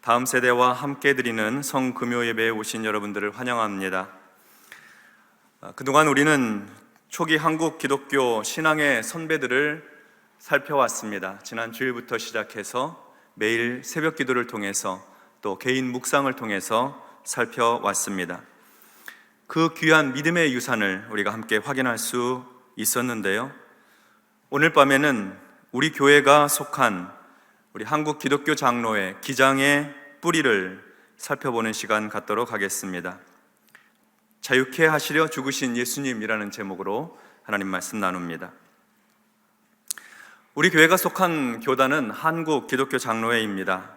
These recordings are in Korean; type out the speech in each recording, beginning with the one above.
다음 세대와 함께 드리는 성금요 예배에 오신 여러분들을 환영합니다. 그동안 우리는 초기 한국 기독교 신앙의 선배들을 살펴왔습니다. 지난 주일부터 시작해서 매일 새벽 기도를 통해서 또 개인 묵상을 통해서 살펴왔습니다. 그 귀한 믿음의 유산을 우리가 함께 확인할 수 있었는데요. 오늘 밤에는 우리 교회가 속한 우리 한국 기독교 장로의 기장의 뿌리를 살펴보는 시간 갖도록 하겠습니다. 자유케 하시려 죽으신 예수님이라는 제목으로 하나님 말씀 나눕니다. 우리 교회가 속한 교단은 한국 기독교 장로회입니다.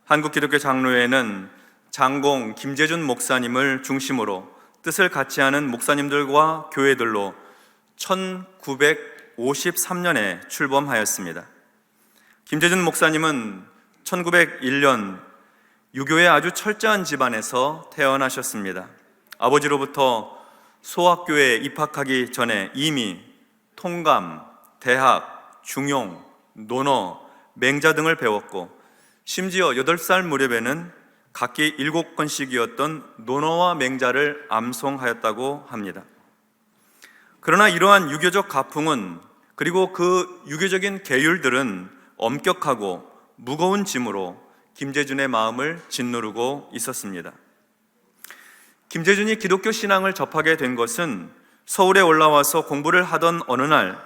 한국 기독교 장로회는 장공 김재준 목사님을 중심으로 뜻을 같이 하는 목사님들과 교회들로 1953년에 출범하였습니다. 김재준 목사님은 1901년 유교의 아주 철저한 집안에서 태어나셨습니다. 아버지로부터 소학교에 입학하기 전에 이미 통감, 대학, 중용, 논어, 맹자 등을 배웠고 심지어 8살 무렵에는 각기 7권씩이었던 논어와 맹자를 암송하였다고 합니다. 그러나 이러한 유교적 가풍은 그리고 그 유교적인 계율들은 엄격하고 무거운 짐으로 김재준의 마음을 짓누르고 있었습니다. 김재준이 기독교 신앙을 접하게 된 것은 서울에 올라와서 공부를 하던 어느 날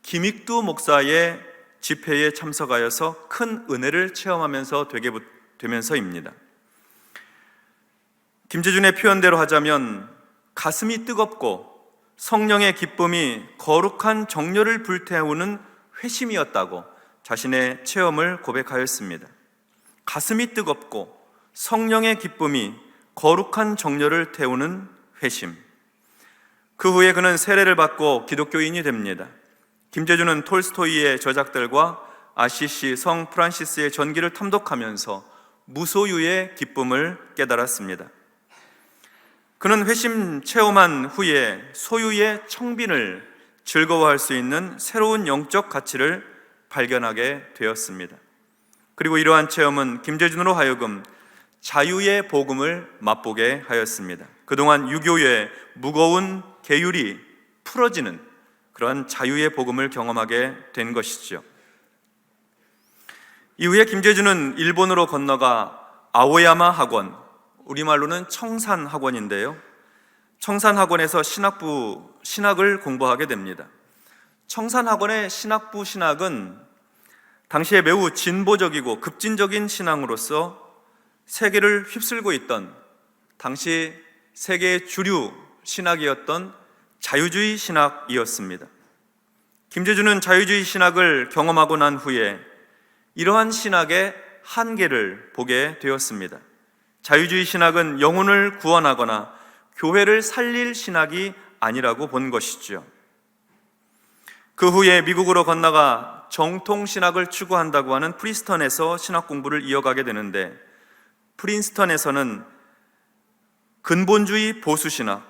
김익두 목사의 집회에 참석하여서 큰 은혜를 체험하면서 되게 되면서입니다. 김재준의 표현대로 하자면 가슴이 뜨겁고 성령의 기쁨이 거룩한 정열을 불태우는 회심이었다고 자신의 체험을 고백하였습니다. 가슴이 뜨겁고 성령의 기쁨이 거룩한 정열을 태우는 회심. 그 후에 그는 세례를 받고 기독교인이 됩니다. 김재준은 톨스토이의 저작들과 아시시 성 프란시스의 전기를 탐독하면서 무소유의 기쁨을 깨달았습니다. 그는 회심 체험한 후에 소유의 청빈을 즐거워할 수 있는 새로운 영적 가치를 발견하게 되었습니다. 그리고 이러한 체험은 김재준으로 하여금 자유의 복음을 맛보게 하였습니다. 그동안 유교의 무거운 계율이 풀어지는 그러한 자유의 복음을 경험하게 된 것이죠. 이후에 김재준은 일본으로 건너가 아오야마 학원, 우리말로는 청산 학원인데요. 청산 학원에서 신학을 공부하게 됩니다. 청산 학원의 신학부 신학은 당시에 매우 진보적이고 급진적인 신앙으로서 세계를 휩쓸고 있던 당시 세계의 주류 신학이었던 자유주의 신학이었습니다. 김재준은 자유주의 신학을 경험하고 난 후에 이러한 신학의 한계를 보게 되었습니다. 자유주의 신학은 영혼을 구원하거나 교회를 살릴 신학이 아니라고 본 것이죠. 그 후에 미국으로 건너가 정통신학을 추구한다고 하는 프린스턴에서 신학 공부를 이어가게 되는데 프린스턴에서는 근본주의 보수신학,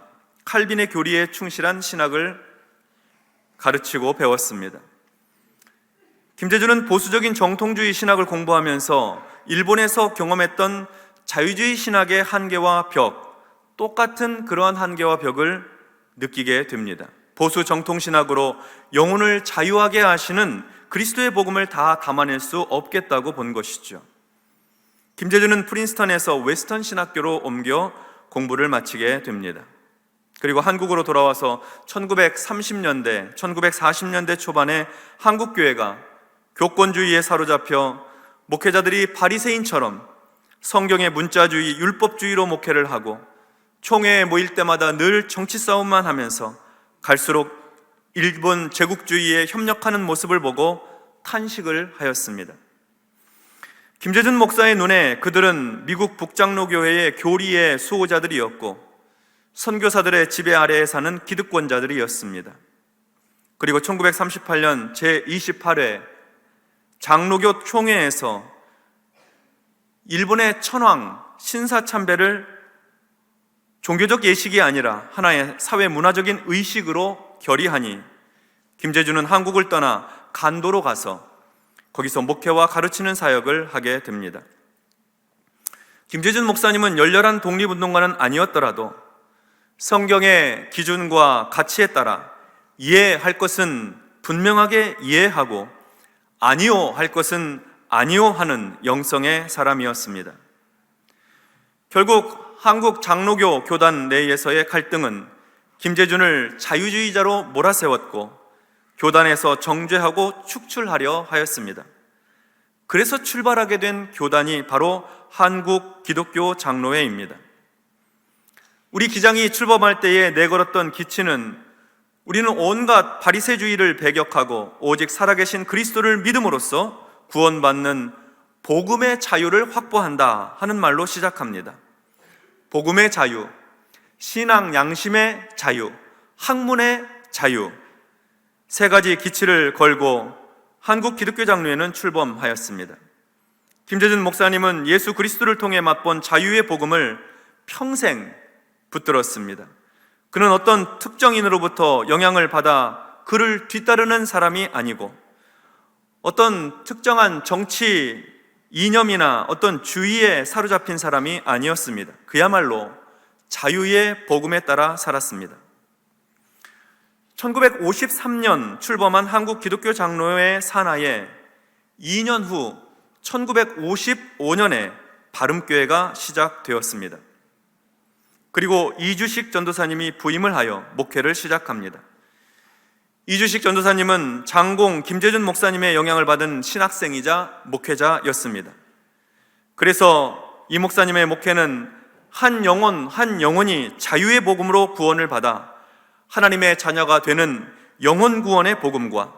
칼빈의 교리에 충실한 신학을 가르치고 배웠습니다. 김재준은 보수적인 정통주의 신학을 공부하면서 일본에서 경험했던 자유주의 신학의 한계와 벽, 똑같은 그러한 한계와 벽을 느끼게 됩니다. 보수 정통신학으로 영혼을 자유하게 하시는 그리스도의 복음을 다 담아낼 수 없겠다고 본 것이죠. 김재준은 프린스턴에서 웨스턴 신학교로 옮겨 공부를 마치게 됩니다. 그리고 한국으로 돌아와서 1930년대, 1940년대 초반에 한국교회가 교권주의에 사로잡혀 목회자들이 바리새인처럼 성경의 문자주의, 율법주의로 목회를 하고 총회에 모일 때마다 늘 정치 싸움만 하면서 갈수록 일본 제국주의에 협력하는 모습을 보고 탄식을 하였습니다. 김재준 목사의 눈에 그들은 미국 북장로교회의 교리의 수호자들이었고 선교사들의 지배 아래에 사는 기득권자들이었습니다. 그리고 1938년 제28회 장로교 총회에서 일본의 천황 신사참배를 종교적 예식이 아니라 하나의 사회 문화적인 의식으로 결의하니 김재준은 한국을 떠나 간도로 가서 거기서 목회와 가르치는 사역을 하게 됩니다. 김재준 목사님은 열렬한 독립운동가는 아니었더라도 성경의 기준과 가치에 따라 이해할 것은 분명하게 이해하고 아니요 할 것은 아니요 하는 영성의 사람이었습니다. 결국 한국 장로교 교단 내에서의 갈등은 김재준을 자유주의자로 몰아세웠고 교단에서 정죄하고 축출하려 하였습니다. 그래서 출발하게 된 교단이 바로 한국 기독교 장로회입니다. 우리 기장이 출범할 때에 내걸었던 기치는 우리는 온갖 바리새주의를 배격하고 오직 살아계신 그리스도를 믿음으로써 구원받는 복음의 자유를 확보한다 하는 말로 시작합니다. 복음의 자유, 신앙 양심의 자유, 학문의 자유, 세 가지 기치를 걸고 한국 기독교 장로회는 출범하였습니다. 김재준 목사님은 예수 그리스도를 통해 맛본 자유의 복음을 평생 붙들었습니다. 그는 어떤 특정인으로부터 영향을 받아 그를 뒤따르는 사람이 아니고 어떤 특정한 정치 이념이나 어떤 주의에 사로잡힌 사람이 아니었습니다. 그야말로 자유의 복음에 따라 살았습니다. 1953년 출범한 한국 기독교 장로회 산하에 2년 후 1955년에 바름교회가 시작되었습니다. 그리고 이주식 전도사님이 부임을 하여 목회를 시작합니다. 이주식 전도사님은 장공 김재준 목사님의 영향을 받은 신학생이자 목회자였습니다. 그래서 이 목사님의 목회는 한 영혼 한 영혼이 자유의 복음으로 구원을 받아 하나님의 자녀가 되는 영혼 구원의 복음과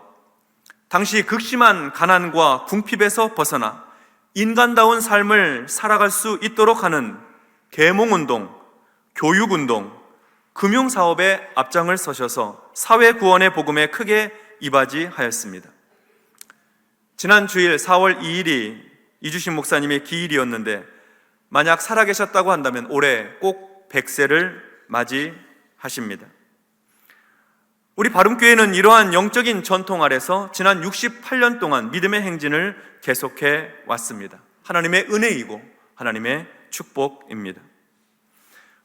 당시 극심한 가난과 궁핍에서 벗어나 인간다운 삶을 살아갈 수 있도록 하는 계몽운동, 교육운동, 금융사업에 앞장을 서셔서 사회 구원의 복음에 크게 이바지하였습니다. 지난 주일 4월 2일이 이주식 목사님의 기일이었는데 만약 살아계셨다고 한다면 올해 꼭 100세를 맞이하십니다. 우리 바름교회는 이러한 영적인 전통 아래서 지난 68년 동안 믿음의 행진을 계속해 왔습니다. 하나님의 은혜이고 하나님의 축복입니다.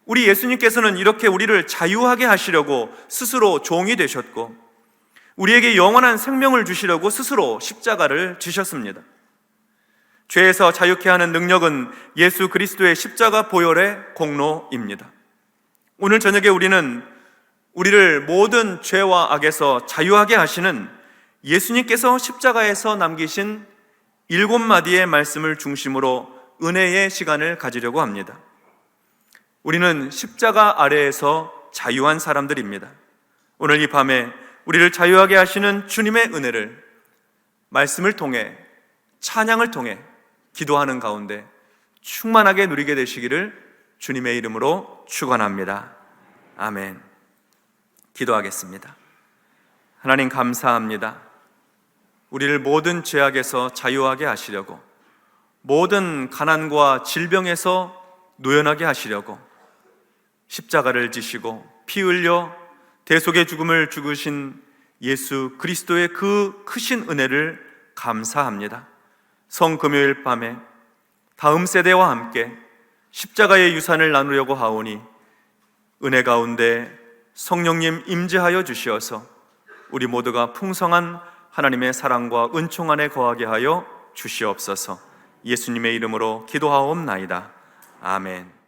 우리 예수님께서는 이렇게 우리를 자유하게 하시려고 스스로 종이 되셨고 우리에게 영원한 생명을 주시려고 스스로 십자가를 지셨습니다. 죄에서 자유케 하는 능력은 예수 그리스도의 십자가 보혈의 공로입니다. 오늘 저녁에 우리는 우리를 모든 죄와 악에서 자유하게 하시는 예수님께서 십자가에서 남기신 7마디의 말씀을 중심으로 은혜의 시간을 가지려고 합니다. 우리는 십자가 아래에서 자유한 사람들입니다. 오늘 이 밤에 우리를 자유하게 하시는 주님의 은혜를 말씀을 통해 찬양을 통해 기도하는 가운데 충만하게 누리게 되시기를 주님의 이름으로 축원합니다. 아멘. 기도하겠습니다. 하나님 감사합니다. 우리를 모든 죄악에서 자유하게 하시려고 모든 가난과 질병에서 노연하게 하시려고 십자가를 지시고 피 흘려 대속의 죽음을 죽으신 예수 그리스도의 그 크신 은혜를 감사합니다. 성금요일 밤에 다음 세대와 함께 십자가의 유산을 나누려고 하오니 은혜 가운데 성령님 임재하여 주시어서 우리 모두가 풍성한 하나님의 사랑과 은총 안에 거하게 하여 주시옵소서. 예수님의 이름으로 기도하옵나이다. 아멘.